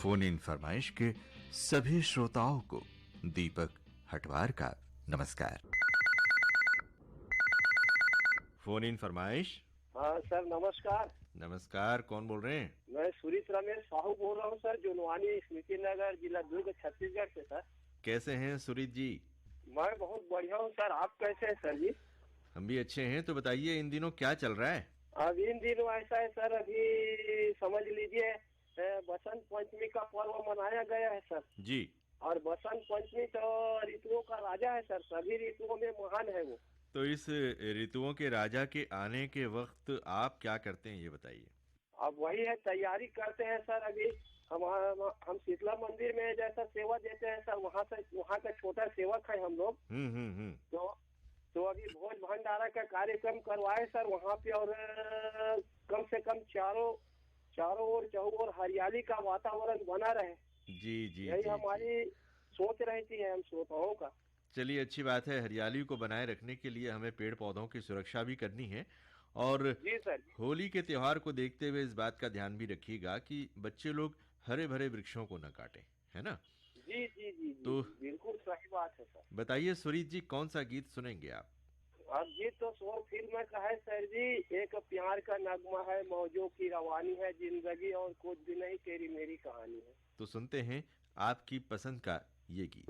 Phone in फरमाइश के सभी श्रोताओं को दीपक हटवार का नमस्कार। फोन इन फरमाइश। हाँ सर, नमस्कार। नमस्कार, कौन बोल रहे हैं? मैं सुरीत रमेश साहू बोल रहा हूँ सर, जुनवानी स्मृति नगर, जिला दुर्ग, छत्तीसगढ़ से सर। कैसे हैं सुरीत जी? मैं बहुत बढ़िया हूँ सर, आप कैसे हैं सर जी? हम भी अच्छे हैं। तो बताइए, इन दिनों क्या चल रहा है? अब इन दिनों ऐसा है सर, अभी समझ लीजिए बसंत पंचमी का पर्व मनाया गया है सर जी। और बसंत पंचमी तो ऋतुओं का राजा है सर, सभी ऋतुओं में महान है वो। तो इस ऋतुओं के राजा के आने के वक्त आप क्या करते हैं, ये बताइए। अब वही है, तैयारी करते हैं सर। अभी हम शीतला मंदिर में जैसा सेवा देते हैं सर, वहाँ का छोटा सेवक है हम लोग। तो अभी भोज भंडारा का कार्यक्रम करवाए सर वहाँ पे, और कम से कम चारों ओर चौओर हरियाली का वातावरण बना रहे। जी जी, यही हमारी सोच रहती है हम श्रोताओं का। चलिए, अच्छी बात है। हरियाली को बनाए रखने के लिए हमें पेड़ पौधों की सुरक्षा भी करनी है। और जी सर। होली के त्योहार को देखते हुए इस बात का ध्यान भी रखिएगा कि बच्चे लोग हरे भरे वृक्षों को न काटें, है ना? जी जी जी जी, तो बिल्कुल सही बात है सर। बताइए सुरीत जी, कौन सा गीत सुनेंगे आप? अब गीत तो शोर फिल्म का है सर जी। एक प्यार का नगमा है, मौजों की रवानी है, जिंदगी और कुछ भी नहीं, तेरी मेरी कहानी है। तो सुनते हैं आपकी पसंद का ये गीत।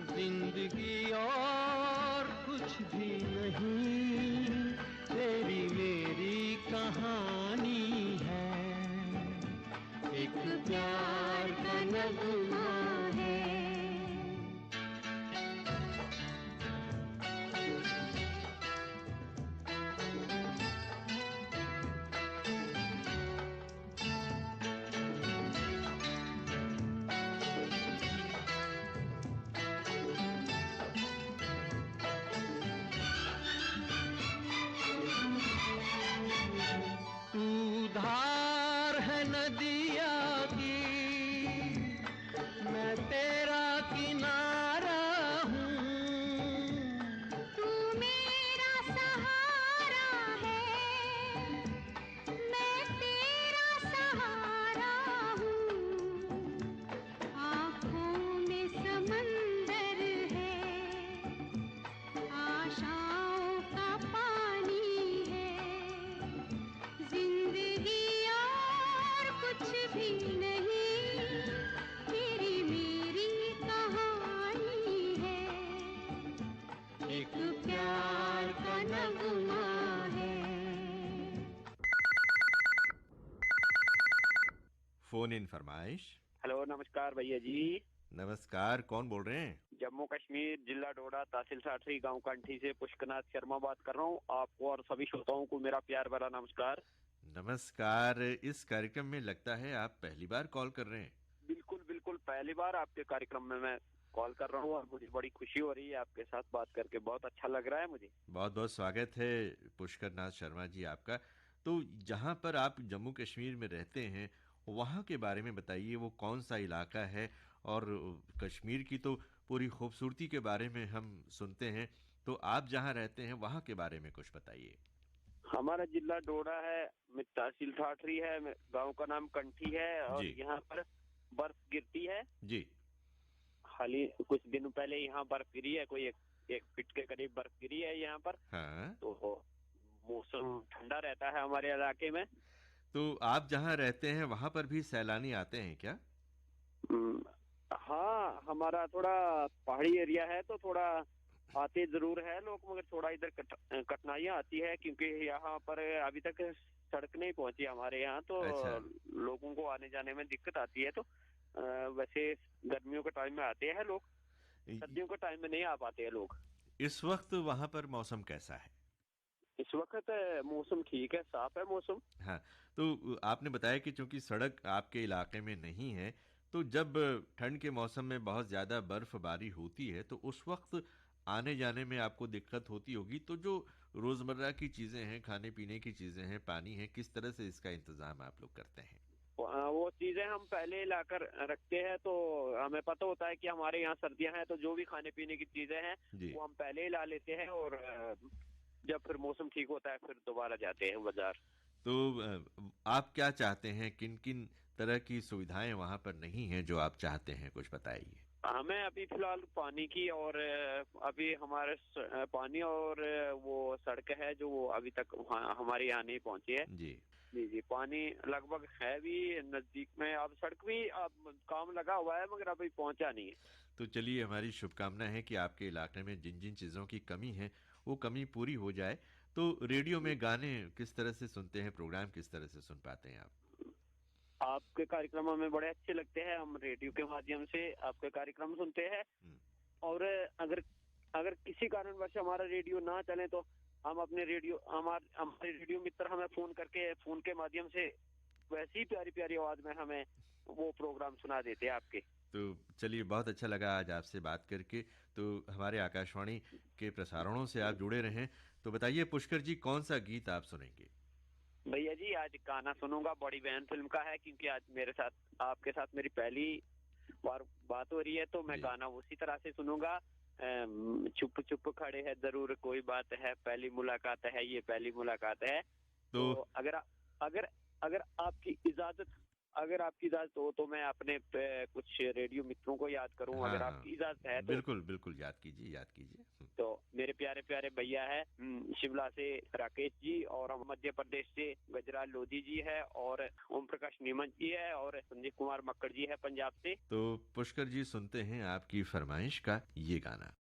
जिंदगी और कुछ भी नहीं, तेरी मेरी कहानी है। एक प्यार का नगमा है। धार है नदिया की, मैं तेरा किनारा हूँ। तू मेरा सहारा है, मैं तेरा सहारा हूँ। फोन इन फरमाइश। हेलो, नमस्कार भैया जी। नमस्कार, कौन बोल रहे हैं? जम्मू कश्मीर, जिला डोडा, तहसील साठरी, गांव कंठी से पुष्कनाथ शर्मा बात कर रहा हूँ। आपको और सभी श्रोताओं को मेरा प्यार भरा नमस्कार। नमस्कार। इस कार्यक्रम में लगता है आप पहली बार कॉल कर रहे हैं। बिल्कुल बिल्कुल, पहली बार आपके कार्यक्रम में मैं कॉल कर रहा हूँ और मुझे बड़ी खुशी हो रही है आपके साथ बात करके, बहुत अच्छा लग रहा है मुझे। बहुत बहुत स्वागत है पुष्कर नाथ शर्मा जी आपका। तो जहाँ पर आप जम्मू कश्मीर में रहते हैं वहाँ के बारे में बताइए, वो कौन सा इलाका है? और कश्मीर की तो पूरी खूबसूरती के बारे में हम सुनते हैं, तो आप जहाँ रहते हैं वहाँ के बारे में कुछ बताइए। हमारा जिला डोडा है, तहसील ठाठरी है, गांव का नाम कंठी है और जी यहाँ पर बर्फ गिरती है। जी। हाल ही कुछ दिनों पहले यहाँ बर्फ गिरी है, कोई एक फीट के करीब बर्फ गिरी है यहाँ पर। हाँ, तो मौसम ठंडा रहता है हमारे इलाके में। तो आप जहाँ रहते हैं वहाँ पर भी सैलानी आते हैं क्या? हम्म, हाँ, हमारा थोड़ा पहाड़ी एरिया है तो थोड़ा आते जरूर है लोग, मगर थोड़ा इधर कठिनाइयाँ आती है क्योंकि यहाँ पर अभी तक सड़क नहीं पहुंची हमारे यहाँ, तो अच्छा। लोगों को आने जाने में दिक्कत आती है। तो वैसे गर्मियों के टाइम में आते हैं लोग, सर्दियों के टाइम में नहीं आ पाते हैं लोग। इस वक्त वहाँ पर मौसम कैसा है? इस वक्त मौसम ठीक है, साफ है मौसम। हाँ, तो आपने बताया कि चूंकि सड़क आपके इलाके में नहीं है, तो जब ठंड के मौसम में बहुत ज़्यादा बर्फबारी होती है तो उस वक्त आने जाने में आपको दिक्कत होती होगी। तो जो रोज़मर्रा की चीज़ें हैं, खाने पीने की चीज़ें हैं, पानी है, किस तरह से इसका इंतज़ाम आप लोग करते हैं? वो चीजें हम पहले लाकर रखते हैं, तो हमें पता होता है कि हमारे यहाँ सर्दियां हैं, तो जो भी खाने पीने की चीजें हैं जी। वो हम पहले ही ला लेते हैं और जब फिर मौसम ठीक होता है फिर दोबारा जाते हैं बाजार। तो आप क्या चाहते हैं, किन किन तरह की सुविधाएं वहाँ पर नहीं हैं जो आप चाहते हैं, कुछ बताइए। हमें अभी फिलहाल पानी की और अभी हमारे पानी और वो सड़क है जो वो अभी तक हमारे यहाँ नहीं पहुंची है। जी। जी जी, पानी लगभग है भी नजदीक में, अब सड़क भी अब काम लगा हुआ है मगर अभी पहुंचा नहीं है। तो चलिए, हमारी शुभकामना है कि आपके इलाके में जिन जिन चीज़ों की कमी है वो कमी पूरी हो जाए। तो रेडियो में गाने किस तरह से सुनते हैं, प्रोग्राम किस तरह से सुन पाते हैं आप? आपके कार्यक्रम हमें बड़े अच्छे लगते हैं, हम रेडियो के माध्यम से आपके कार्यक्रम सुनते हैं। हम्म। और अगर अगर किसी कारणवश हमारा रेडियो ना चले तो हम अपने रेडियो हमारे रेडियो मित्र हमें फोन करके फोन के माध्यम से वैसी प्यारी प्यारी आवाज में हमें वो प्रोग्राम सुना देते हैं आपके। तो चलिए, बहुत अच्छा लगा आज आपसे बात करके। तो हमारे आकाशवाणी के प्रसारणों से आप जुड़े रहें। तो बताइए पुष्कर जी, कौन सा गीत आप सुनेंगे? भैया जी, आज गाना सुनूंगा, बड़ी बहन फिल्म का है, क्योंकि आज मेरे साथ आपके साथ मेरी पहली बार बात हो रही है, तो मैं जी। गाना उसी तरह से सुनूंगा। चुप चुप खड़े हैं, जरूर कोई बात है, पहली मुलाकात है, ये पहली मुलाकात है। तो तो अगर अगर आपकी इजाजत हो तो मैं अपने कुछ रेडियो मित्रों को याद करूं, हाँ अगर हाँ, आपकी इजाजत है तो। बिल्कुल बिल्कुल, याद कीजिए याद कीजिए। तो मेरे प्यारे प्यारे भैया है, शिमला से राकेश जी, और मध्य प्रदेश से गजराज लोधी जी है, और ओम प्रकाश नीमच जी है, और संजीव कुमार मक्कड़ जी है पंजाब से। तो पुष्कर जी, सुनते हैं आपकी फरमाइश का ये गाना।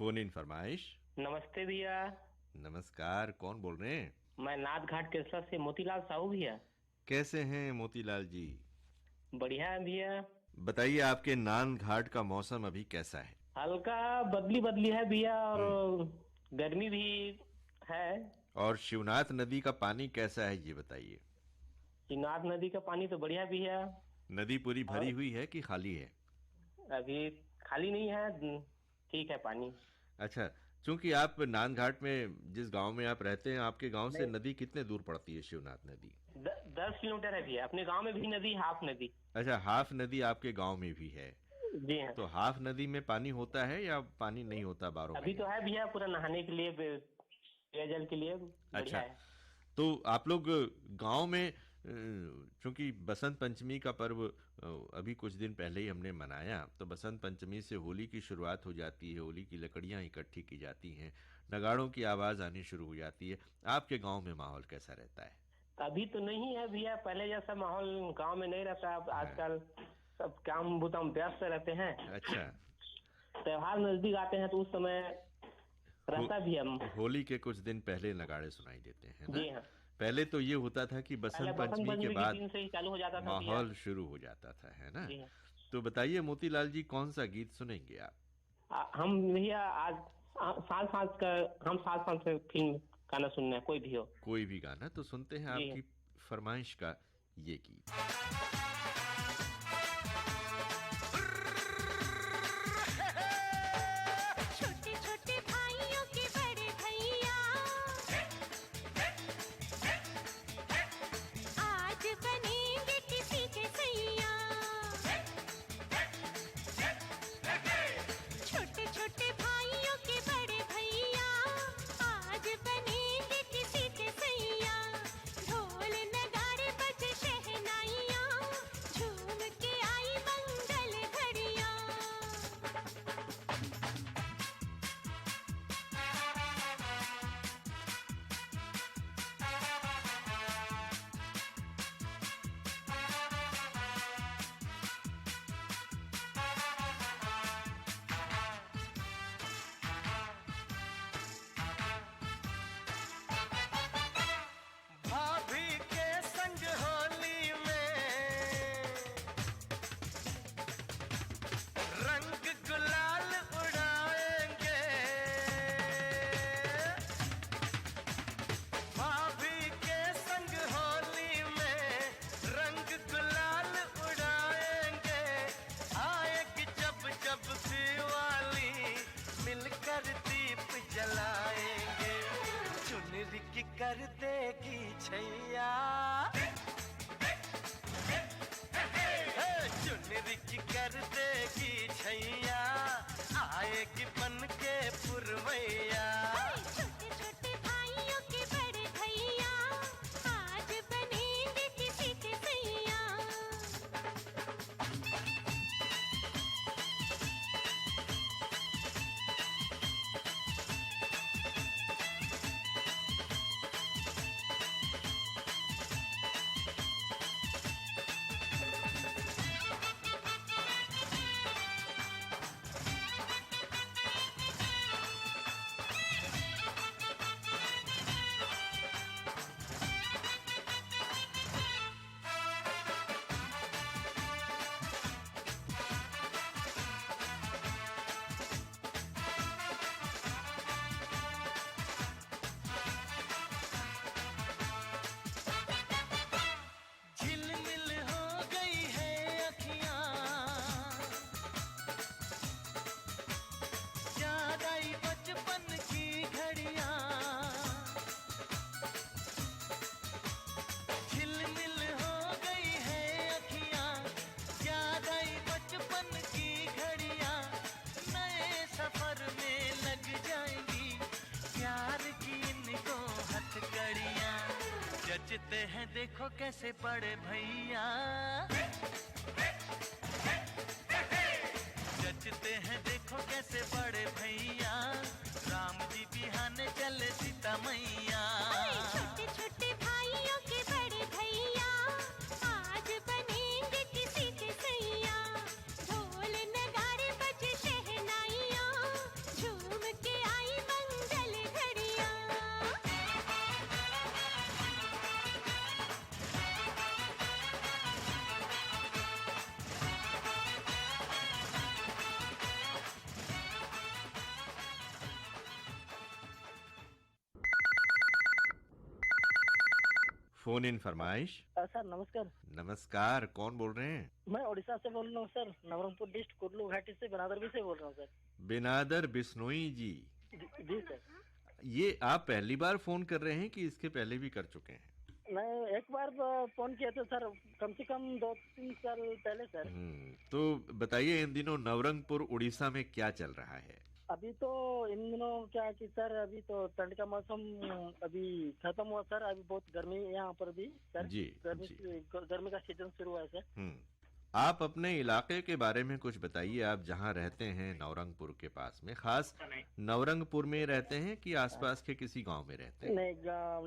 फोन इन फरमाइश। नमस्ते भैया। नमस्कार, कौन बोल रहे हैं? मैं नाथ घाट केसला से मोतीलाल साहू भैया। कैसे हैं मोतीलाल जी? बढ़िया है भैया। बताइए, आपके नान घाट का मौसम अभी कैसा है? हल्का बदली बदली है भैया, और गर्मी भी है। और शिवनाथ नदी का पानी कैसा है ये बताइए। शिवनाथ नदी का पानी तो बढ़िया भैया। नदी पूरी भरी हुई है कि खाली है? अभी खाली नहीं है, ठीक है पानी। अच्छा, चूंकि आप नान घाट में जिस गांव में आप रहते हैं, आपके गांव से नदी कितने दूर पड़ती है शिवनाथ नदी? 10 किलोमीटर है भैया। अपने गांव में भी नदी, हाफ नदी। अच्छा, हाफ नदी आपके गांव में भी है? जी हाँ। तो हाफ नदी में पानी होता है या पानी नहीं होता 12 अभी तो महीने? है भैया, पूरा नहाने के लिए, पेयजल के लिए बढ़िया अच्छा, है। तो आप लोग गांव में, चूंकि बसंत पंचमी का पर्व अभी कुछ दिन पहले ही हमने मनाया, तो बसंत पंचमी से होली की शुरुआत हो जाती है। होली की लकड़ियां इकट्ठी की जाती हैं, नगाड़ों की आवाज आनी शुरू हो जाती है। आपके गांव में माहौल कैसा रहता है? अभी तो नहीं है भैया, पहले जैसा माहौल गांव में नहीं रहता। अब आजकल सब काम बुता में व्यस्त रहते हैं। अच्छा, त्योहार नजदीक आते हैं तो उस समय रहता भी हम। होली के कुछ दिन पहले नगाड़े सुनाई देते हैं ना? जी हाँ। पहले तो ये होता था कि पहले बसंत बसंत पंचमी के पंचमी बाद दिन से ही चालू हो जाता था भैया। माहौल शुरू हो जाता था, है ना? जी हाँ। तो बताइए मोतीलाल जी, कौन सा गीत सुनेंगे आप? हम भैया आज साल साल का, हम साल साल से फिल्म गाना सुनना है, कोई भी हो। कोई भी गाना तो सुनते हैं जी। आपकी फरमाइश का ये गीत। छोटे छोटे भाइयों के बड़े भैया आज बनेंगे किसी के सैया। छोटे छोटे भाइयों के बड़े भैया आज बनेंगे किसी के सैया। ढोल नगाड़े बजे शहनाइयाँ, झूम के आई मंगल घड़ियाँ। भाभी के संग होली में रंग गुलाल उड़ाएंगे। भाभी के संग होली में रंग गुलाल उड़ाएंगे। आएगी जब जब दिवाली मिलकर दीप जलाएंगे। चुनरी की कर देगी छैया, चुनरी की कर देगी छैया। आएगी बन के पुरवैया। छोटे छोटे भाइयों के बड़े भैया आज बनेंगे किसी के सैया। झिलमिल हो गई है अखियां, याद आई बचपन की घड़ियां। झिलमिल हो गई है अखियां, याद आई बचपन की घड़ियां। नए सफर में लग जाएंगी प्यार की इनको हथकड़ियां। जचते हैं देखो कैसे बड़े भैया, जचते हैं देखो कैसे बड़े भैया। राम जी बिहाने चले सीता मैया। छोटे छोटे भाइयों के बड़े भैया आज बनेंगे किसी के सैया। ढोल नगाड़े बजे शहनाइयाँ, झूम फोन इन फरमाइश। सर नमस्कार। नमस्कार, कौन बोल रहे हैं? मैं उड़ीसा से बोल रहा हूँ सर, नवरंगपुर डिस्ट्रिक्ट कुर्लू घाटी से बनादर से बोल रहा हूँ सर। बिनादर बिश्नोई जी। जी सर। ये आप पहली बार फोन कर रहे हैं कि इसके पहले भी कर चुके हैं? मैं एक बार फोन किया था सर, कम से कम 2-3 साल पहले सर। तो बताइए, इन दिनों नवरंगपुर उड़ीसा में क्या चल रहा है? अभी तो इन दिनों क्या है कि सर, अभी तो ठंड का मौसम अभी खत्म हुआ सर, अभी बहुत गर्मी है यहाँ पर भी सर। जी, गर्मी का सीजन शुरू हुआ है सर। आप अपने इलाके के बारे में कुछ बताइए। आप जहाँ रहते हैं नवरंगपुर के पास में, खास नवरंगपुर में रहते हैं कि आसपास के किसी गांव में रहते हैं? नहीं,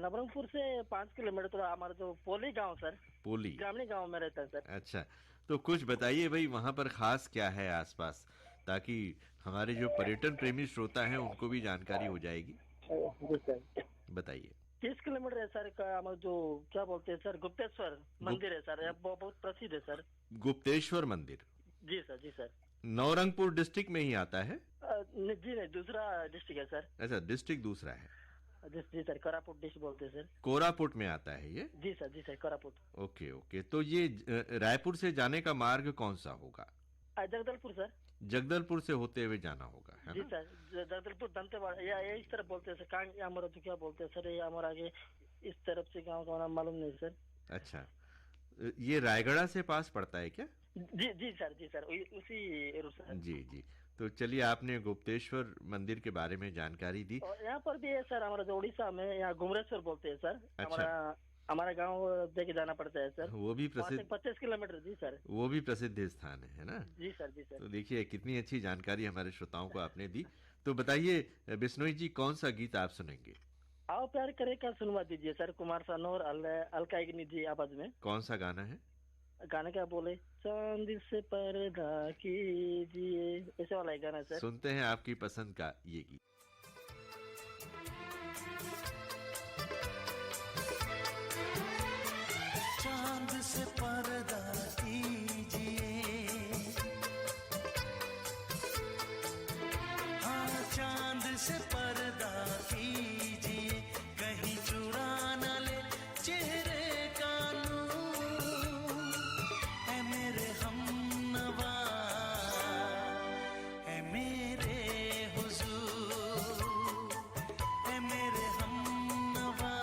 नवरंगपुर से 5 किलोमीटर तो हमारा जो पोली गांव सर, पोली ग्रामीण गांव में रहता है सर। अच्छा, तो कुछ बताइए भाई, वहाँ पर खास क्या है आसपास, ताकि हमारे जो पर्यटन प्रेमी श्रोता हैं उनको भी जानकारी हो जाएगी। बताइए। 30 किलोमीटर है सर का, हमारा जो क्या बोलते हैं सर, गुप्तेश्वर मंदिर है सर, बहुत प्रसिद्ध है सर। गुप्तेश्वर मंदिर? जी सर, जी सर। नवरंगपुर डिस्ट्रिक्ट में ही आता है? जी नहीं, दूसरा डिस्ट्रिक्ट है सर। अच्छा, डिस्ट्रिक्ट दूसरा है। जी सर, कोरापुट डिस्ट्रिक्ट बोलते हैं सर। कोरापुट में आता है ये? जी सर, जी सर, कोरापुट। ओके ओके, तो ये रायपुर से जाने का मार्ग कौन सा होगा? जगदलपुर सर। जगदलपुर से होते हुए जाना होगा, है जी ना? सर, जगदलपुर दंतेवाड़ा या इस तरफ बोलते हैं सर। हमारा तो क्या बोलते हैं सर, ये हमारा आगे इस तरफ से गाँव का नाम मालूम नहीं सर। अच्छा, ये रायगढ़ से पास पड़ता है क्या? जी जी सर, जी सर, उसी रूट से। जी जी, तो चलिए, आपने गुप्तेश्वर मंदिर के बारे में जानकारी दी। और यहाँ पर भी है सर, हमारा जो उड़ीसा में यहाँ घुमरेश्वर बोलते हैं सर। अच्छा। हमारा गांव देके जाना पड़ता है सर। वो भी प्रसिद्ध? 25 किलोमीटर। जी सर। वो भी प्रसिद्ध स्थान है ना? जी सर, जी सर। तो देखिए, कितनी अच्छी जानकारी हमारे श्रोताओं को आपने दी। तो बताइए बिश्नोई जी, कौन सा गीत आप सुनेंगे? आओ प्यार करे का सुनवा दीजिए सर, कुमार सानू और अलका याग्निक जी आवाज में। कौन सा गाना है? गाना क्या बोले, चांद से पर्दा कीजिए, ऐसे वाला गाना है सर। सुनते हैं आपकी पसंद का ये गीत। चांद से पर्दा कीजिए, हाँ चांद से पर्दा कीजिए, कहीं चुरा न ले चेहरे का नूर। ऐ मेरे हमनवा, ऐ मेरे हुजूर, ऐ मेरे हमनवा,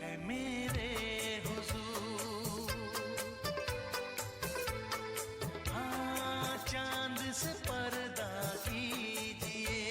ऐ मेरे हुजूर। हाँ चांद से पर्दा कीजिए।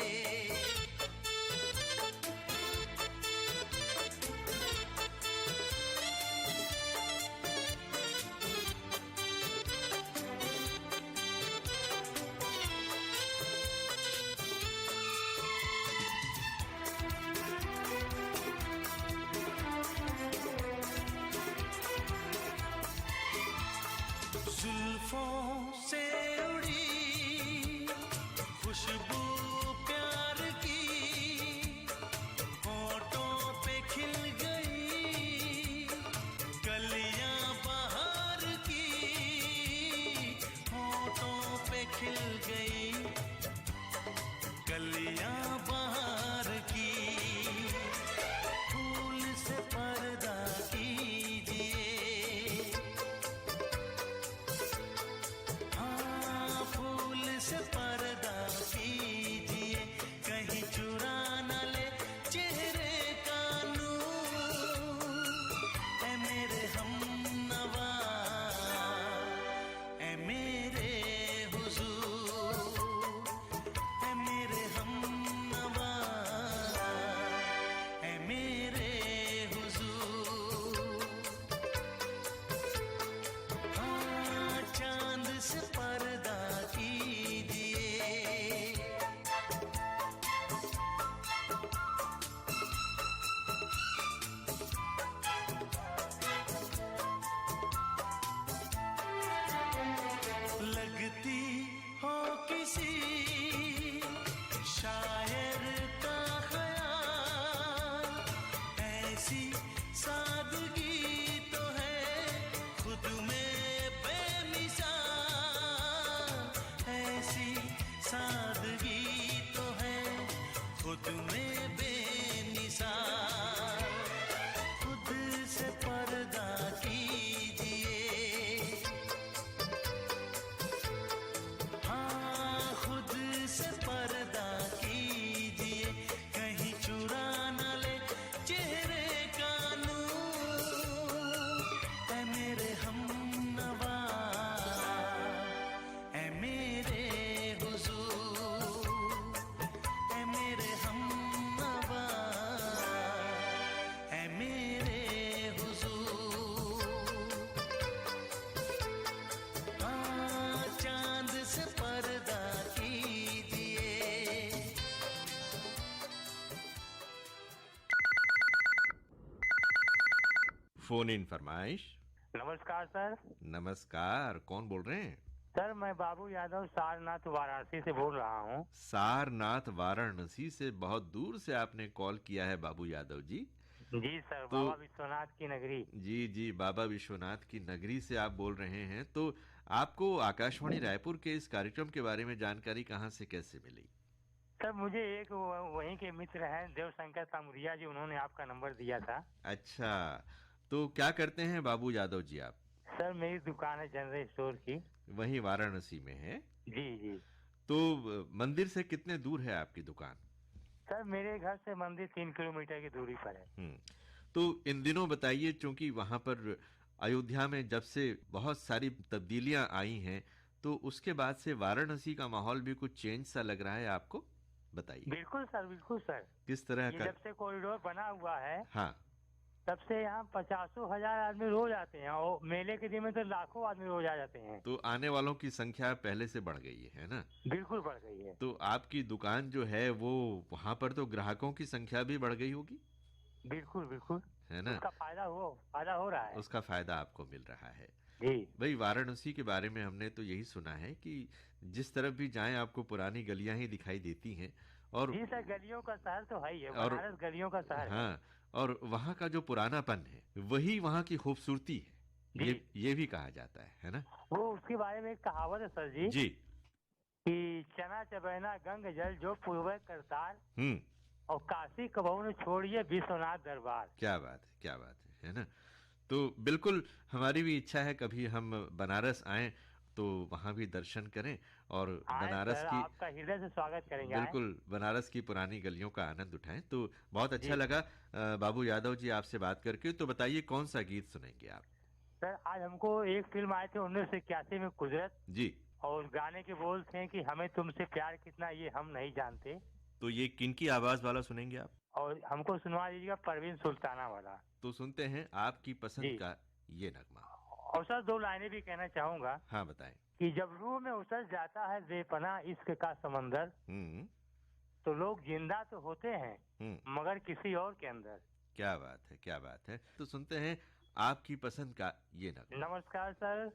जुल्फों से उड़ी खुशबू प्यार की, होठों पे खिल गई कलियां बहार की, होठों पे खिल गई कलियां बहार की। फूल से पर्दा कीजिए, हाँ फूल से पर्दा कीजिए, कहीं चुरा न ले चेहरे का नूर। ऐ मेरे हमनवा, ऐ मेरे हुजूर, ऐ मेरे हमनवा, ऐ मेरे हुजूर। हाँ चांद से पर्दा कीजिए। लगती हो किसी शायर का ख्याल, ऐसी सादगी तो है खुद में बेमिसाल, ऐसी सादगी तो है खुद में बेमिसाल। फोन इन फरमाइश। नमस्कार सर। नमस्कार, कौन बोल रहे हैं? सर मैं बाबू यादव सारनाथ वाराणसी से बोल रहा हूँ। सारनाथ वाराणसी से बहुत दूर से आपने कॉल किया है बाबू यादव जी। जी सर, तो बाबा विश्वनाथ की नगरी। जी जी, बाबा विश्वनाथ की नगरी से आप बोल रहे हैं। तो आपको आकाशवाणी रायपुर के इस कार्यक्रम के बारे में जानकारी कहाँ से कैसे मिली? सर मुझे एक वहीं के मित्र हैं देवशंकर तामुरिया जी, उन्होंने आपका नंबर दिया था। अच्छा, तो क्या करते हैं बाबू यादव जी आप? सर मेरी दुकान है जनरल स्टोर की। वहीं वाराणसी में है? जी जी। तो मंदिर से कितने दूर है आपकी दुकान? सर मेरे घर से मंदिर 3 किलोमीटर की दूरी पर है। तो इन दिनों बताइए, चूंकि वहां पर अयोध्या में जब से बहुत सारी तब्दीलियां आई हैं, तो उसके बाद से वाराणसी का माहौल भी कुछ चेंज सा लग रहा है आपको? बताइए। बिल्कुल सर, बिल्कुल सर। किस तरह ये का? जब से कॉरिडोर बना हुआ है, हाँ, तब से यहाँ 50,000 आदमी रोज आते हैं, और मेले के दिन में तो लाखों आदमी रोज आ जाते हैं। तो आने वालों की संख्या पहले से बढ़ गई है ना? बिल्कुल बढ़ गई है। तो आपकी दुकान जो है वो, वहां पर तो ग्राहकों की संख्या भी बढ़ गई होगी, बिल्कुल बिल्कुल। है ना? उसका फायदा हो रहा है। उसका फायदा आपको मिल रहा है। जी। भाई, वाराणसी के बारे में हमने तो यही सुना है कि जिस तरफ भी जाएं आपको पुरानी गलियां ही दिखाई देती हैं। और जी सर, गलियों का शहर तो है ही है, और बनारस गलियों का शहर है। हाँ, और वहाँ का जो पुरानापन है वही वहाँ की खूबसूरती है, ये भी कहा जाता है ना? वो उसके बारे में एक कहावत है सर जी, जी। कि चना चबैना गंग जल जो पूर्व करतार, हम्म। और काशी कबहू ने छोड़िए विश्वनाथ दरबार। क्या बात है, क्या बात है ना? तो बिल्कुल हमारी भी इच्छा है कभी हम बनारस आएं तो वहाँ भी दर्शन करें और बनारस सर, की, आपका हृदय से स्वागत करेंगे। बिल्कुल बनारस की पुरानी गलियों का आनंद उठाएं। तो बहुत अच्छा लगा बाबू यादव जी आपसे बात करके। तो बताइए कौन सा गीत सुनेंगे आप? सर आज हमको एक फिल्म आए थे 1981 में, कुदरत जी। और गाने के बोल थे कि हमें तुमसे प्यार कितना ये हम नहीं जानते। तो ये किनकी आवाज वाला सुनेंगे आप? और हमको सुनवा दीजिएगा परवीन सुल्ताना वाला। तो सुनते हैं आपकी पसंद का ये नगमा। और सर 2 लाइनें भी कहना चाहूंगा। हाँ, बताएं। कि जब रूह में उतर जाता है बेपनाह इश्क का समंदर, तो लोग जिंदा तो होते हैं मगर किसी और के अंदर। क्या बात है, क्या बात है। तो सुनते हैं आपकी पसंद का ये नगमा। नमस्कार सर।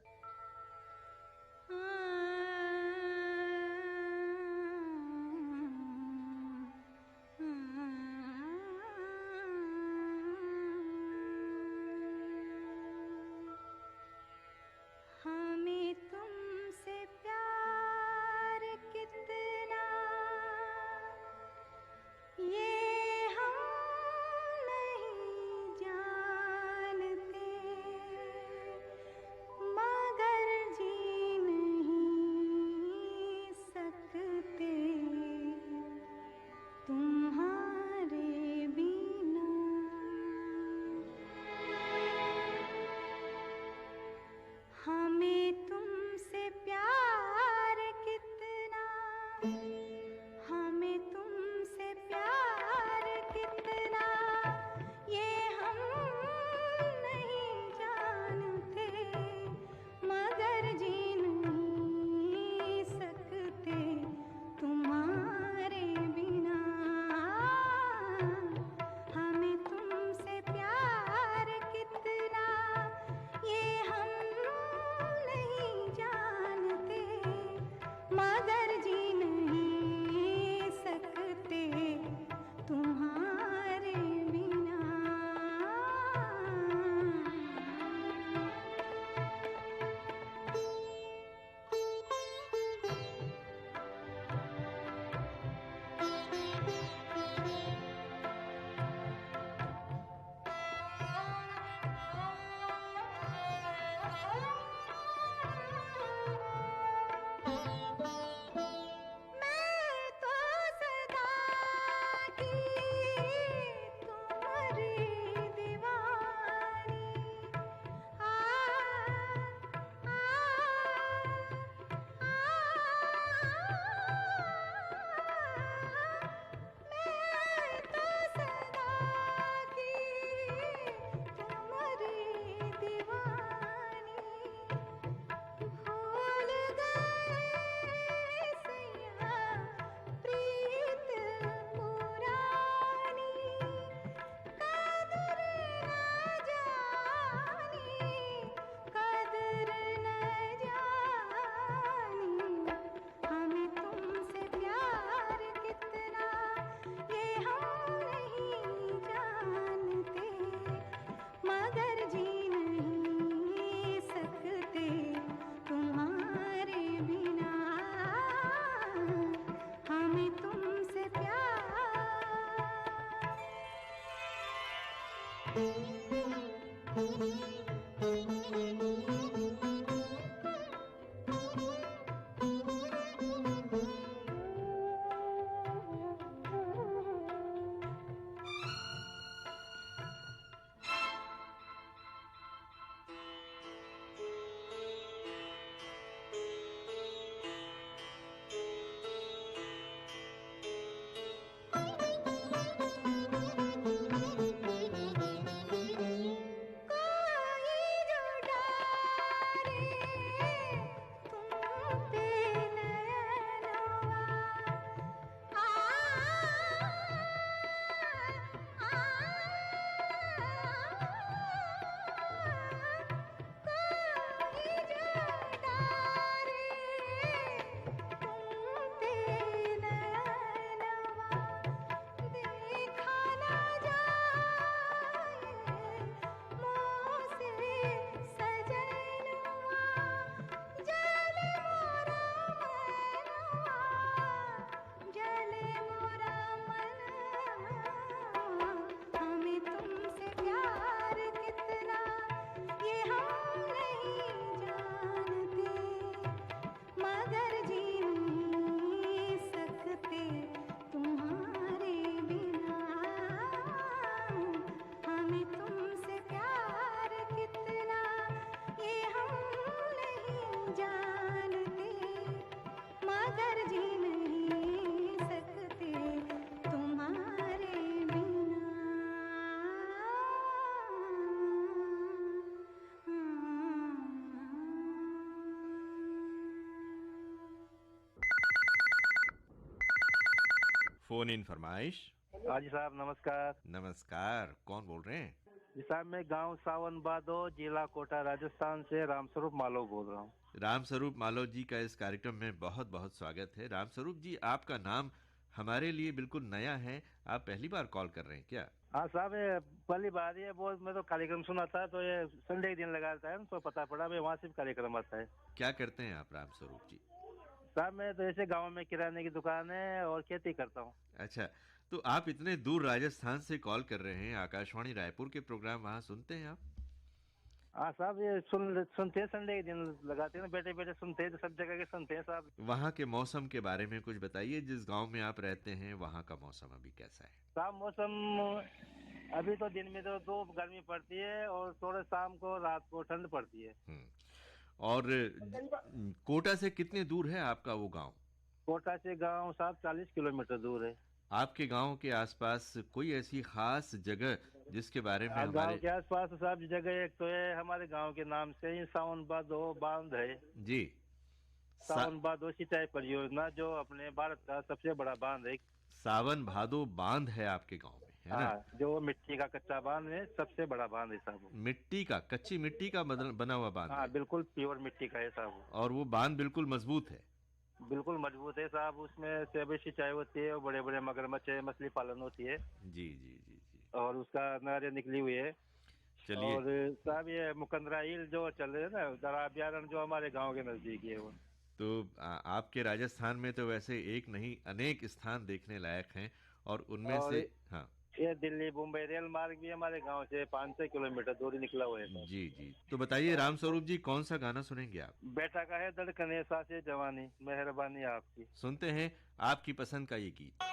हमें तुमसे प्यार कितना ये हम नहीं जानते, मगर जी नहीं फोन इन फरमाइश। हाँ जी साहब, नमस्कार। नमस्कार, कौन बोल रहे हैं? जी साहब, मैं गांव सावन बादो, जिला कोटा, राजस्थान से रामस्वरूप मालो बोल रहा हूँ। रामस्वरूप मालो जी का इस कार्यक्रम में बहुत बहुत स्वागत है। रामस्वरूप जी, आपका नाम हमारे लिए बिल्कुल नया है, आप पहली बार कॉल कर रहे हैं क्या? हाँ साहब, ये पहली बार ही है। वो मैं तो कार्यक्रम सुना था, तो ये संडे के दिन लगाता है, तो पता पड़ा भाई वहाँ से भी कार्यक्रम आता है। क्या करते हैं आप रामस्वरूप जी? साहब, मैं तो ऐसे गांव में किराने की दुकान है और खेती करता हूँ। अच्छा, तो आप इतने दूर राजस्थान से कॉल कर रहे हैं, आकाशवाणी रायपुर के प्रोग्राम वहाँ सुनते हैं आप? हाँ साहब, ये सुनते हैं, संडे के दिन लगाते हैं, बैठे बैठे सुनते हैं, सब जगह के सुनते हैं साहब। वहाँ के मौसम के बारे में कुछ बताइए, जिस गांव में आप रहते हैं वहाँ का मौसम अभी कैसा है? साहब, मौसम अभी तो दिन में तो गर्मी पड़ती है और थोड़ा शाम को रात को ठंड पड़ती है। और कोटा से कितने दूर है आपका वो गांव? कोटा से गांव साहब 40 किलोमीटर दूर है। आपके गांव के आसपास कोई ऐसी खास जगह जिसके बारे में गांव हमारे के आसपास साहब जगह एक तो है, हमारे गांव के नाम से ही सावन बादो बांध है जी। सावन भादो सिंचाई परियोजना, जो अपने भारत का सबसे बड़ा बांध है। सावन भादो बांध है आपके गांव में, है ना? जो मिट्टी का कच्चा बांध है, सबसे बड़ा बांध है साहब। मिट्टी का, कच्ची मिट्टी का बना हुआ बांध है। बिल्कुल प्योर मिट्टी का है साहब। और वो बांध बिल्कुल मजबूत है? बिल्कुल मजबूत है साहब। उसमें सेब सिंचाई होती है और बड़े बड़े मगरमच्छ मछली पालन होती है। जी जी जी जी। और उसका नारे निकली हुई है। चलिए। और साहब, ये मुकंदरा हिल जो चल रहे है ना, दरा अभ्यारण्य, जो हमारे गांव के नजदीक है वो। तो आपके राजस्थान में तो वैसे एक नहीं अनेक स्थान देखने लायक हैं, और उनमें से हाँ, ये दिल्ली मुंबई रेल मार्ग भी हमारे गांव से 500 किलोमीटर दूरी निकला हुआ है। जी जी। तो बताइए रामस्वरूप जी, कौन सा गाना सुनेंगे आप? बेटा का है धड़कने सासे जवानी, मेहरबानी आपकी। सुनते हैं आपकी पसंद का ये गीत।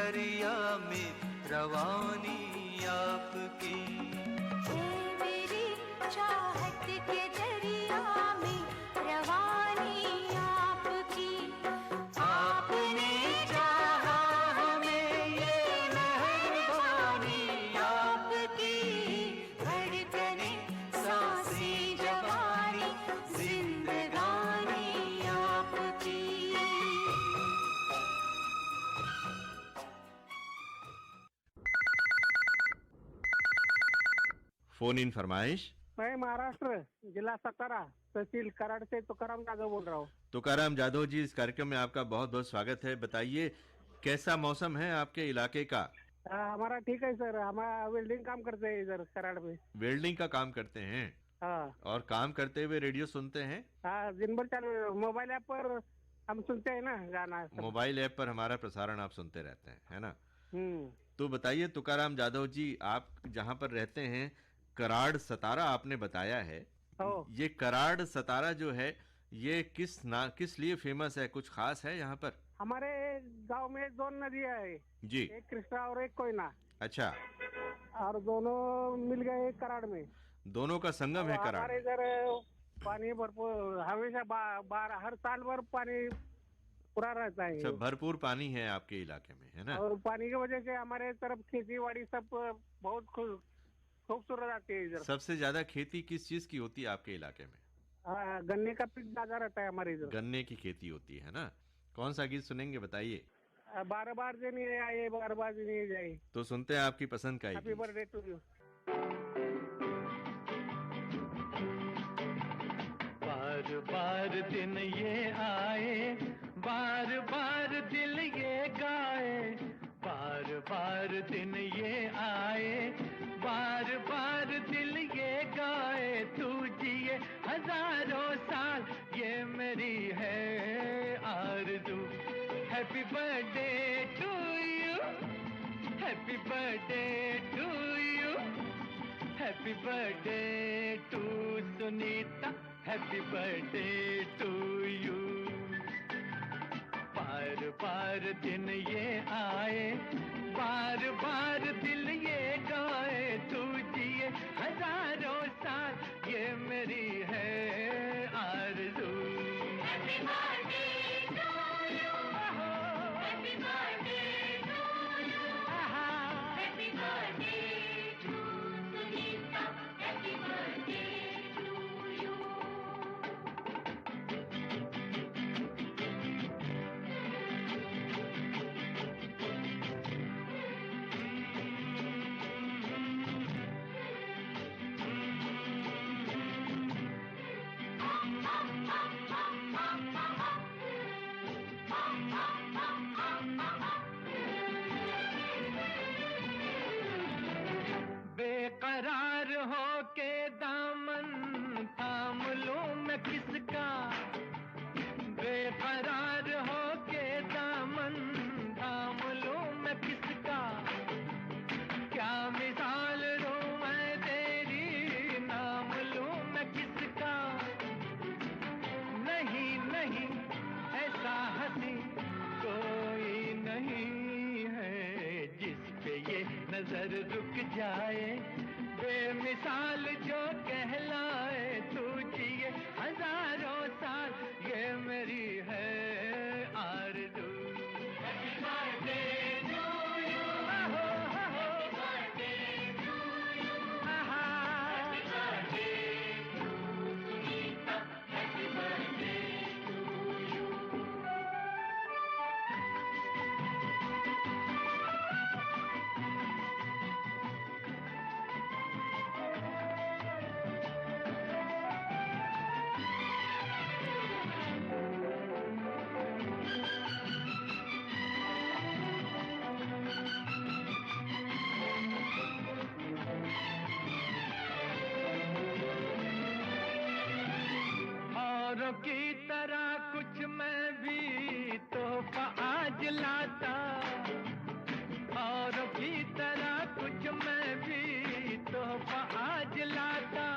दरिया में रवानी आपकी। मेरी चाहत के दरिया में रवानी आपकी। आपने चाहा हमें ये मेहरबानी आपकी। धड़कने सांसें जवानी जिंदगानी आपकी। फोन इन फरमाइश। मैं महाराष्ट्र जिला सतारा तहसील कराड़ से तुकाराम यादव बोल रहा हूँ। तुकाराम जाधव जी, इस कार्यक्रम में आपका बहुत बहुत स्वागत है। बताइए कैसा मौसम है आपके इलाके का? हमारा ठीक है सर, हमारा वेल्डिंग काम करते हैं इधर कराड़ में। वेल्डिंग का काम करते हैं हाँ और काम करते हुए रेडियो सुनते हैं? हाँ, दिन भर चालू मोबाइल ऐप पर हम सुनते हैं ना गाना सब। मोबाइल ऐप पर हमारा प्रसारण आप सुनते रहते हैं, है ना? हम्म। तो बताइए तुकाराम जाधव जी, आप जहाँ पर रहते हैं कराड़ सतारा आपने बताया है, ओ। ये कराड़ सतारा जो है ये किस लिए फेमस है? कुछ खास है यहाँ पर? हमारे गांव में 2 नदियां है, जी। एक कृष्णा और एक कोयना, अच्छा, और दोनों मिल गए कराड़ में। दोनों का संगम है कराड़ हमारे में। इधर पानी भरपूर हमेशा हर साल भर पानी पूरा रहता है। अच्छा, भरपूर पानी है आपके इलाके में, है ना? और पानी की वजह से हमारे तरफ खेती बाड़ी सब बहुत खूबसूरत आती है इधर। सबसे ज्यादा खेती किस चीज की होती है आपके इलाके में? गन्ने का पीक ज्यादा रहता है हमारे इधर। गन्ने की खेती होती है ना? कौन सा गीत सुनेंगे बताइए? बार बार दिन ये आए, बार बार दिन ये जाए। तो सुनते हैं आपकी पसंद का ही हैप्पी गीत। Birthday to you. बार बार दिन ये आए, बार बार दिल ये गाए। बार बार दिन ये आए, बार बार दिल ये गाए। तू जिए हजारों साल, ये मेरी है आरज़ू। Happy birthday to you, happy birthday to you, happy birthday to Sunita, happy birthday to you. बार बार दिन ये आए, बार बार दिल ये गाए। तू जिए हजारों साल, ये मेरी है आरज़ू। Happy birthday to you, happy birthday to you, happy birthday to Sunita, happy birthday to you. बेकरार हो के दामन थाम लूं मैं किसका। बेकरार हो के दामन थाम लूं मैं किसका। क्या मिसाल दूं मैं तेरी, नाम लूं मैं किसका। नहीं नहीं ऐसा हंसी कोई नहीं है, जिस पे ये नजर रुक जाए। बेमिसाल जो कहलाए, तू जिए हजारों साल, ये मेरी है आरज़ू। Happy birthday to you, happy birthday to you, happy birthday to Sunita, happy birthday to you. औरों की तरह कुछ मैं भी तोहफा आज लाता। औरों की तरह कुछ मैं भी तोहफा आज लाता।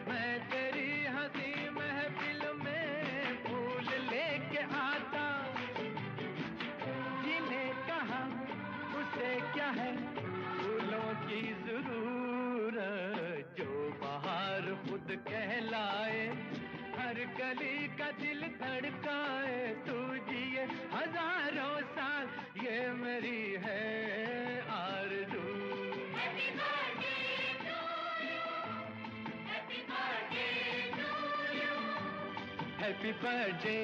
मैं तेरी हंसी महफिल में फूल लेके आता। जिन्हें कहा खुद कहलाए, हर गली का दिल धड़काए, तू जिए हजारों साल, ये मेरी है आरज़ू। Happy birthday to you, happy birthday to you, happy birthday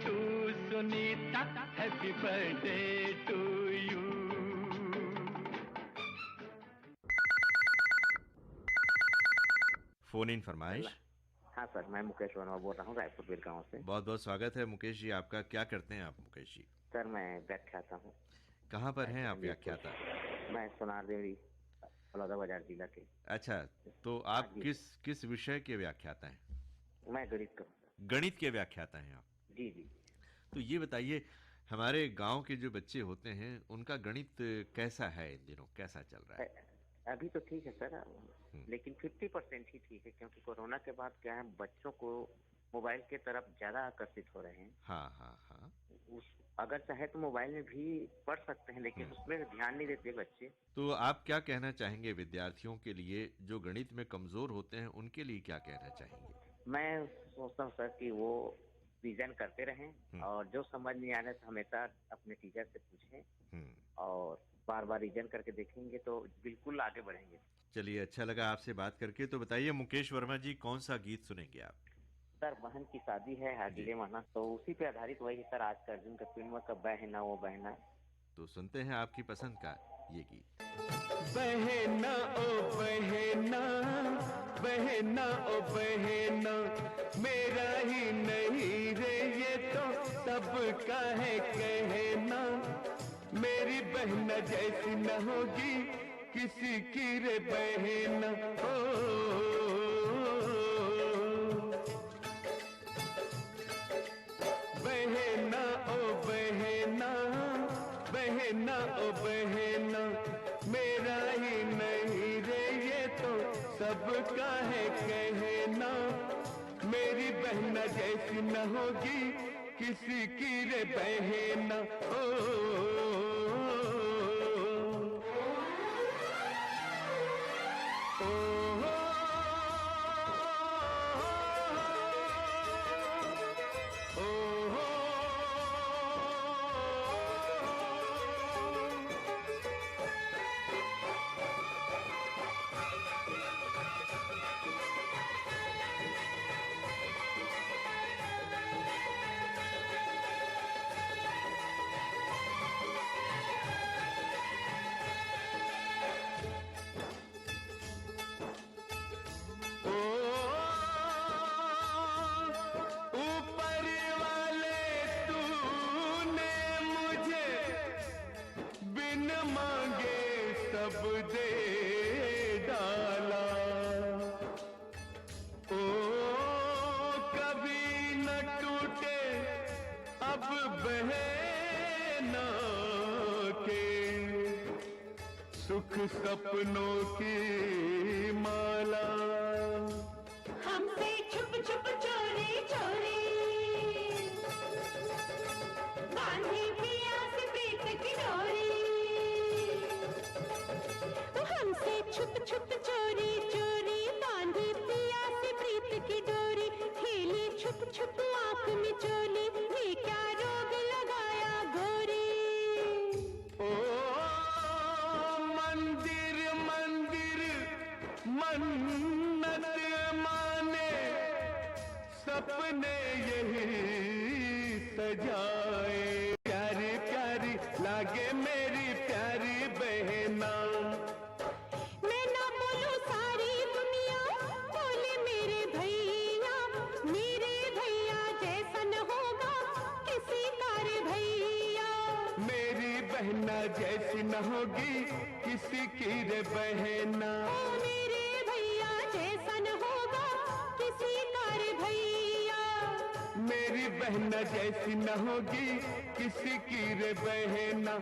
to Sunita, happy birthday to you. Phone in फरमाइश। हाँ सर, मैं मुकेश वर्मा बोल रहा हूँ रायपुर बीर गाँव से। बहुत बहुत स्वागत है मुकेश जी आपका। क्या करते हैं आप मुकेश जी? सर मैं व्याख्याता हूँ। कहाँ पर हैं आप व्याख्याता? मैं सोनार देवी बलौदाबाजार जिला के। अच्छा, तो आप किस विषय के व्याख्याता हैं? मैं गणित का। गणित के व्याख्याता हैं आप? जी जी। तो ये बताइए, हमारे गांव के जो बच्चे होते हैं उनका गणित कैसा है इन दिनों, कैसा चल रहा है? अभी तो ठीक है सर, लेकिन 50% ही ठीक है, क्योंकि कोरोना के बाद क्या है, बच्चों को मोबाइल के तरफ ज्यादा आकर्षित हो रहे हैं। हाँ हाँ हाँ। अगर चाहे तो मोबाइल में भी पढ़ सकते हैं, लेकिन उसमें ध्यान नहीं देते बच्चे। तो आप क्या कहना चाहेंगे विद्यार्थियों के लिए जो गणित में कमजोर होते हैं, उनके लिए क्या कहना चाहेंगे? मैं सोचता हूँ सर कि वो रिवीजन करते रहें, और जो समझ नहीं आ रहा है हमेशा अपने टीचर से पूछें, और बार बार रिवीजन करके देखेंगे तो बिल्कुल आगे बढ़ेंगे। चलिए, अच्छा लगा आपसे बात करके। तो बताइए मुकेश वर्मा जी, कौन सा गीत सुनेंगे आप? सर बहन की शादी है अगले महीना, तो उसी पे आधारित वही सर, आज का अर्जुन का फिल्म का बहना वो बहना। तो सुनते हैं आपकी पसंद का ये गीत। बहना ओ बहना, बहना ओ बहना, मेरा ही नहीं रे ये तो सबका है कहना, मेरी बहना जैसी न होगी किसी की रे बहना। बहना ओ बहना, बहना ओ बहना, मेरा ही नहीं रे ये तो सबका है कहना, मेरी बहना जैसी न होगी किसी की रे बहना। सपनों की माला हमसे छुप छुप चोरी चोरी बांधी पिया से प्रीत की डोरी, हमसे छुप छुप चोरी चोरी बांधी पिया से प्रीत की डोरी, खेली छुप छुप आंख में चोली, ये क्या रोग लगाया गोरी। मन्नत माने सपने यही सजाए, प्यारी प्यारी लागे मेरी प्यारी बहना। मैं ना बोलूं सारी दुनिया बोले मेरे भैया, मेरे भैया जैसा न होगा किसी का रे भैया, मेरी बहना जैसी न होगी किसी की रे बहना। मेरे भैया जैसा न होगा किसी का रे भैया, मेरी बहना जैसी न होगी किसी की रे बहना।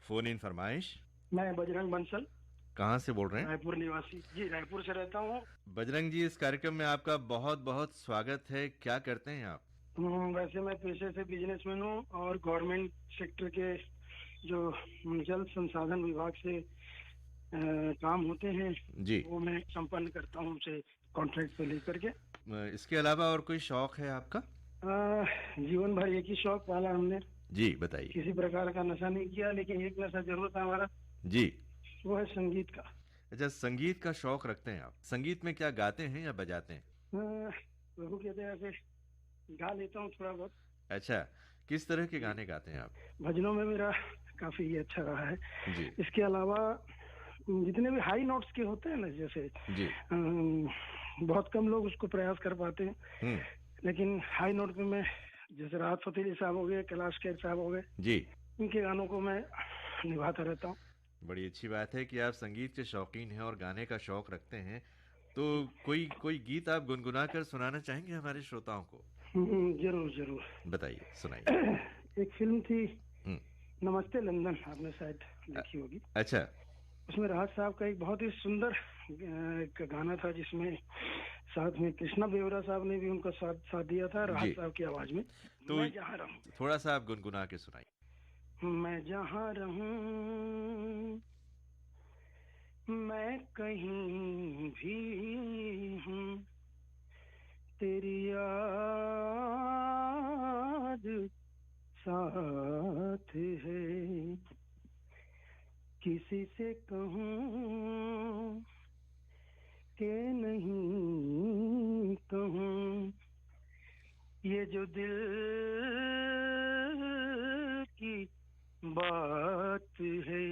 फोन इन फरमाइश। मैं बजरंग बंसल। कहाँ से बोल रहे हैं? रायपुर निवासी जी, रायपुर से रहता हूँ। बजरंग जी, इस कार्यक्रम में आपका बहुत बहुत स्वागत है। क्या करते हैं आप? वैसे मैं पेशे से बिजनेसमैन हूँ और गवर्नमेंट सेक्टर के जो जल संसाधन विभाग से काम होते हैं जी, वो मैं संपन्न करता हूँ उसे कॉन्ट्रैक्ट पे लेकर के। इसके अलावा और कोई शौक है आपका? जीवन भर एक ही शौक पाला हमने, जी, बताइए। किसी प्रकार का नशा नहीं किया, लेकिन एक नशा जरूर था हमारा, जी, वो है संगीत का। अच्छा, संगीत का शौक रखते हैं आप। संगीत में क्या गाते हैं या बजाते हैं? प्रभु के दया से गा लेता हूँ थोड़ा बहुत। अच्छा, किस तरह के गाने गाते हैं आप? भजनों में मेरा काफी अच्छा रहा है। जी, इसके अलावा जितने भी हाई नोट्स के होते हैं ना, जैसे जी, बहुत कम लोग उसको प्रयास कर पाते हैं, हम्म, लेकिन हाई नोट पे मैं, जैसे राहत फतेह अली साहब हो गए, कैलाश खेर साहब हो गए, जी, इनके गानों को मैं निभाता रहता हूँ। बड़ी अच्छी बात है कि आप संगीत के शौकीन हैं और गाने का शौक रखते हैं। तो कोई कोई गीत आप गुनगुना कर सुनाना चाहेंगे हमारे श्रोताओं को? जरूर जरूर। बताइए, सुनाइए। एक फिल्म थी हम्म, नमस्ते लंदन, आपने शायद देखी होगी। अच्छा, उसमें राहत साहब का एक बहुत ही सुंदर एक गाना था, जिसमें साथ में कृष्णा बेवरा साहब ने भी उनका साथ दिया था, जी, राहत साहब की आवाज में। तो मैं जहाँ रहूं, थोड़ा सा आप गुनगुना के सुनाइए। मैं जहाँ रहूं, मैं कहीं भी हूँ, तेरी याद साथ है। किसी से कहूँ के नहीं कहूँ, ये जो दिल की बात है।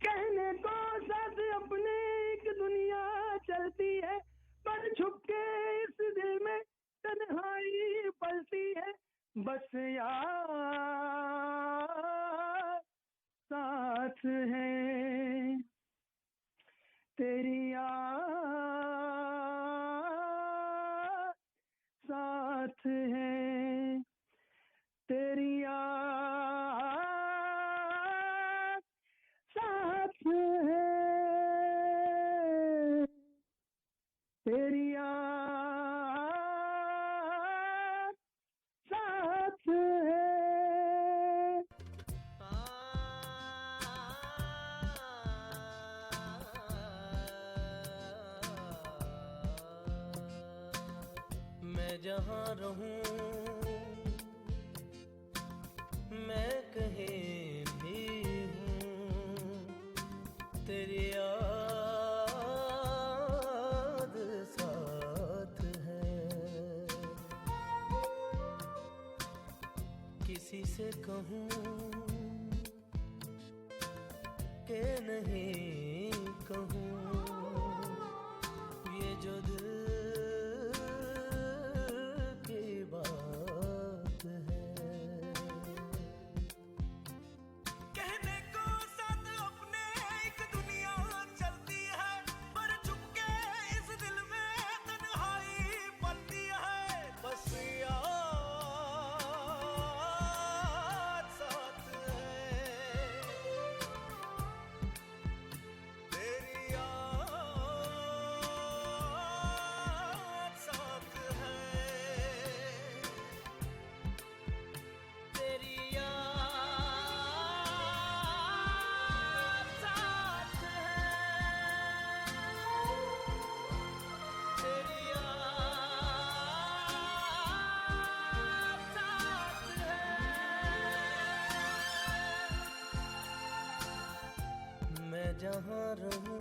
कहने को साथ अपने एक दुनिया चलती है, पर छुप के इस दिल में तन्हाई पलती है। बस यार साथ है, तेरी याद साथ है, तेरी याद साथ है, तेरी याद साथ है। मैं जहाँ रहूं, मैं कहीं भी हूँ, तेरी याद साथ है। किसी से कहूँ के नहीं कहूँ, ये जो दिल की बात है। कहने को साथ अपने एक दुनिया चलती है, पर चुपके इस दिल में तन्हाई पलती है। बस याद साथ है, तेरी याद साथ है, तेरी याद साथ है, तेरी याद साथ है। मैं जहाँ रहूं,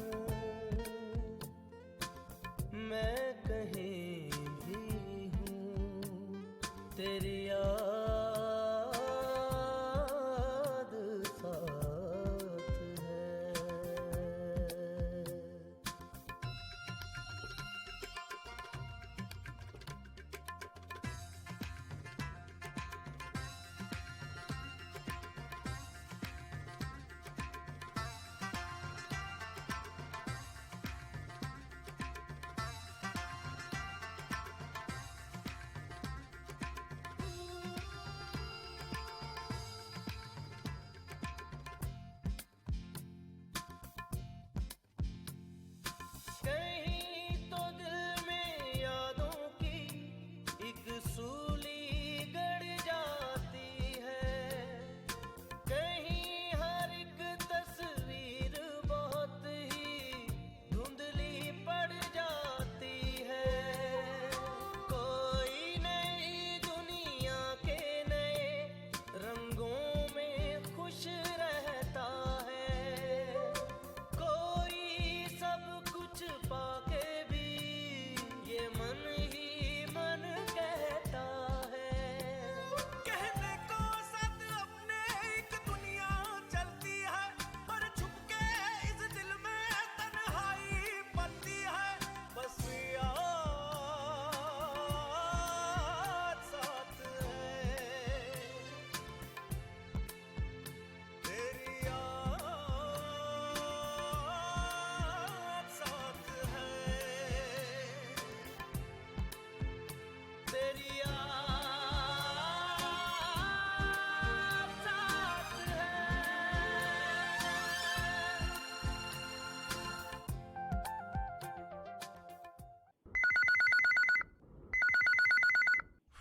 मैं कहीं भी हूँ, तेरी याद साथ है।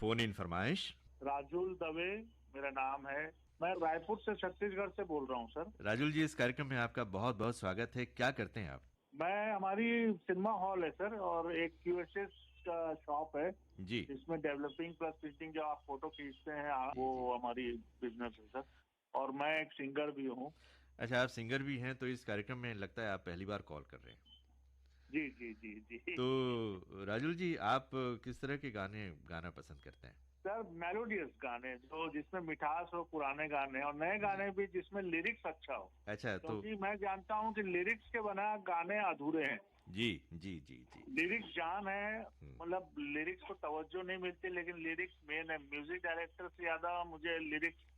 फोन इन फरमाइश। राजुल दवे मेरा नाम है, मैं रायपुर से छत्तीसगढ़ से बोल रहा हूँ सर। राजुल जी, इस कार्यक्रम में आपका बहुत बहुत स्वागत है। क्या करते हैं आप? मैं, हमारी सिनेमा हॉल है सर, और एक QSS का शॉप है जी, इसमें डेवलपिंग प्लस प्रिंटिंग, जो आप फोटो खींचते हैं वो हमारी बिजनेस है सर। और मैं एक सिंगर भी हूँ। अच्छा, आप सिंगर भी हैं, तो इस कार्यक्रम में लगता है आप पहली बार कॉल कर रहे हैं। जी जी जी जी। तो राजुल जी, आप किस तरह के गाने गाना पसंद करते हैं? सर मेलोडियस गाने, जो जिसमें मिठास हो, पुराने गाने, और नए गाने भी जिसमें लिरिक्स अच्छा हो। अच्छा, तो क्योंकि मैं जानता हूँ कि लिरिक्स के बिना गाने अधूरे हैं। जी जी जी जी, लिरिक्स जान है, मतलब लिरिक्स को तवज्जो नहीं मिलती, लेकिन लिरिक्स मेन है। म्यूजिक डायरेक्टर से ज्यादा मुझे लिरिक्स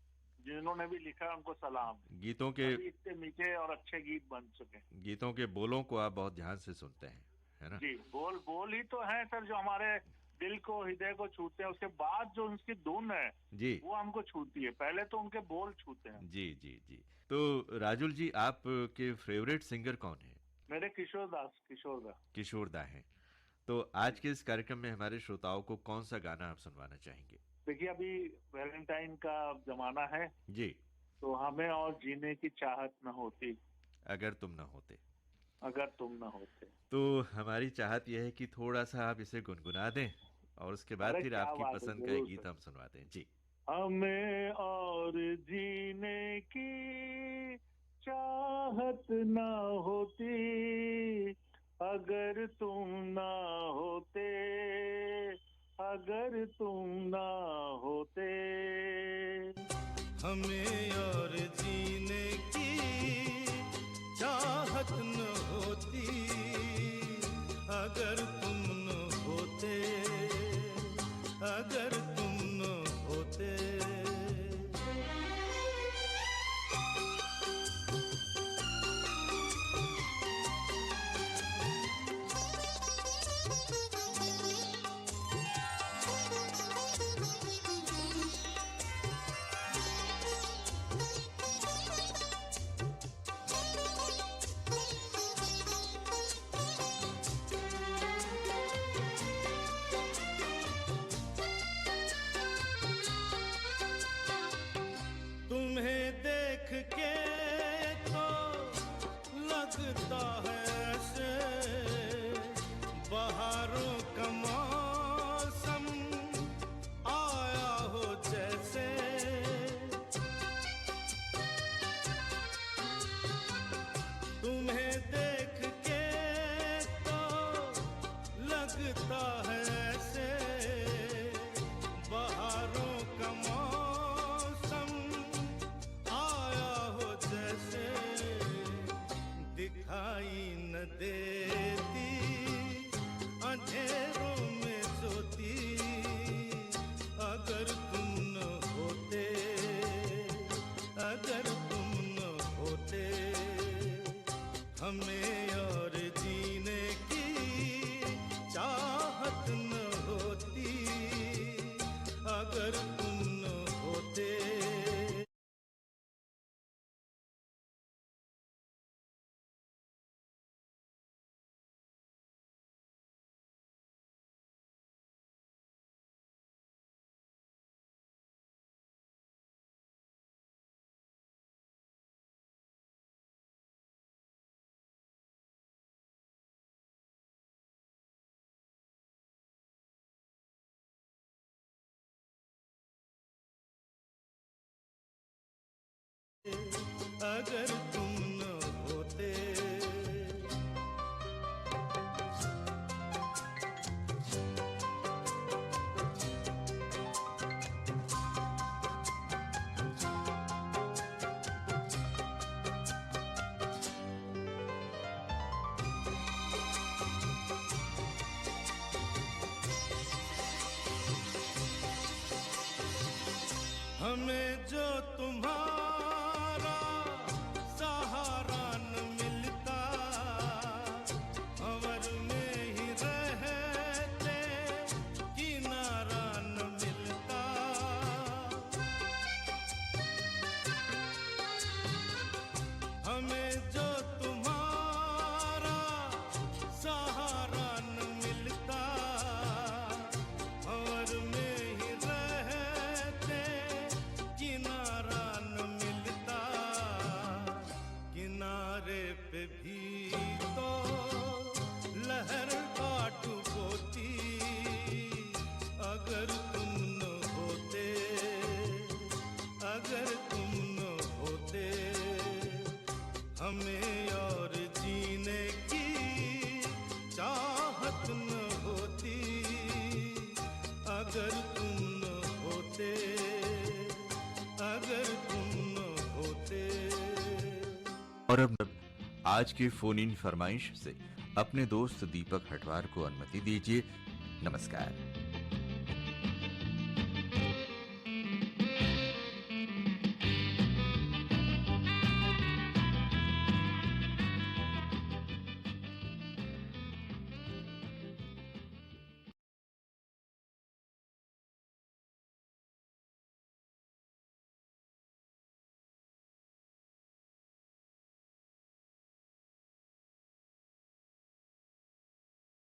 जिन्होंने भी लिखा है उनको सलाम। गीतों के इतने मीठे और अच्छे गीत बन चुके हैं। गीतों के बोलों को आप बहुत ध्यान से सुनते हैं, है ना? जी, बोल ही तो है सर जो हमारे दिल को, हृदय को छूते हैं। उसके बाद जो उनकी धुन है जी, वो हमको छूती है, पहले तो उनके बोल छूते हैं। जी जी जी। तो राजुल जी, आप के फेवरेट सिंगर कौन है? मेरे किशोर दा। किशोर दा हैं। तो आज के इस कार्यक्रम में हमारे श्रोताओं को कौन सा गाना आप सुनवाना चाहेंगे? देखिए, अभी वैलेंटाइन का जमाना है जी। तो हमें और जीने की चाहत न होती अगर तुम न होते। अगर तुम न होते। तो हमारी चाहत यह है कि थोड़ा सा आप इसे गुनगुना दें और उसके बाद अरे फिर क्या आपकी बात है, पसंद का जरूर एक गीत सर। हम सुनवाते हैं। जी। हमें और जीने की चाहत न होती अगर तुम न होते, अगर तुम न होते। हमें और जीने की चाहत न होती अगर तुम न होते, अगर तुम न होते। तुम्हें देख के तो लगता है ऐसे बहारों का मौसम आया हो जैसे। तुम्हें देख के तो लगता है ऐसे बहारों का मौसम आया हो जैसे। दिखाई न देती अंधेरों में सोती अगर तुम न होते, अगर तुम न होते। हमें और जीने की चाहत न होती अगर तुम न होते। अगर तुम न होते। हमें जो तुम्हारा और अब आज के फोन इन फरमाइश से अपने दोस्त दीपक हटवार को अनुमति दीजिए। नमस्कार।